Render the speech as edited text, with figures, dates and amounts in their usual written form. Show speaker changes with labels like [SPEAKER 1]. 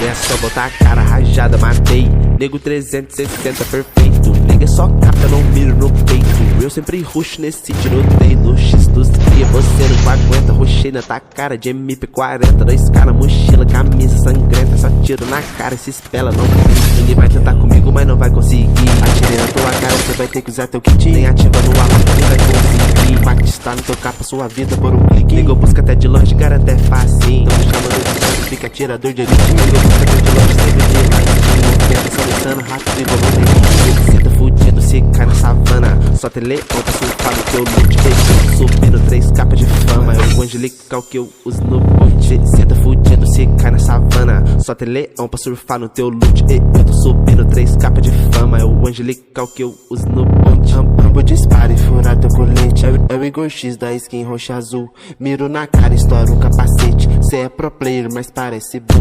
[SPEAKER 1] É só botar a cara rajada, matei. Nego 360 perfeito. Nega só capa, eu não miro no peito. Eu sempre ruxo nesse tiroteio no X dos cria. Você não aguenta, ruxei na tua cara de MP40. 2K na mochila, camisa sangrenta. Só tiro na cara, se espela, não tem. Ele vai tentar comigo, mas não vai conseguir. Atirei na tua cara, você vai ter que usar teu kit. Nem ativa no alarme, nem vai conseguir. Batista no teu capa, sua vida por um clique. Nego busca até de longe, cara, até facinho. Então me chamando de tanto, fica atirador de elite. Nego busca até de longe, sempre de mais. Só insano, rápido igual um senta fudido, se cai na savana. Só tem leão pra surfar no teu loot. Subindo 3 capas de fama. É o angelical que eu uso no boot. Senta fudido, se cai na savana. Só tem leão pra surfar no teu loot. Eu tô subindo 3 capas de fama. É o angelical que eu uso no boot. Rambo dispara e furar teu colete. É o Igor X da skin roxa azul. Miro na cara, estoura o capacete. Cê é pro player, mas parece boom.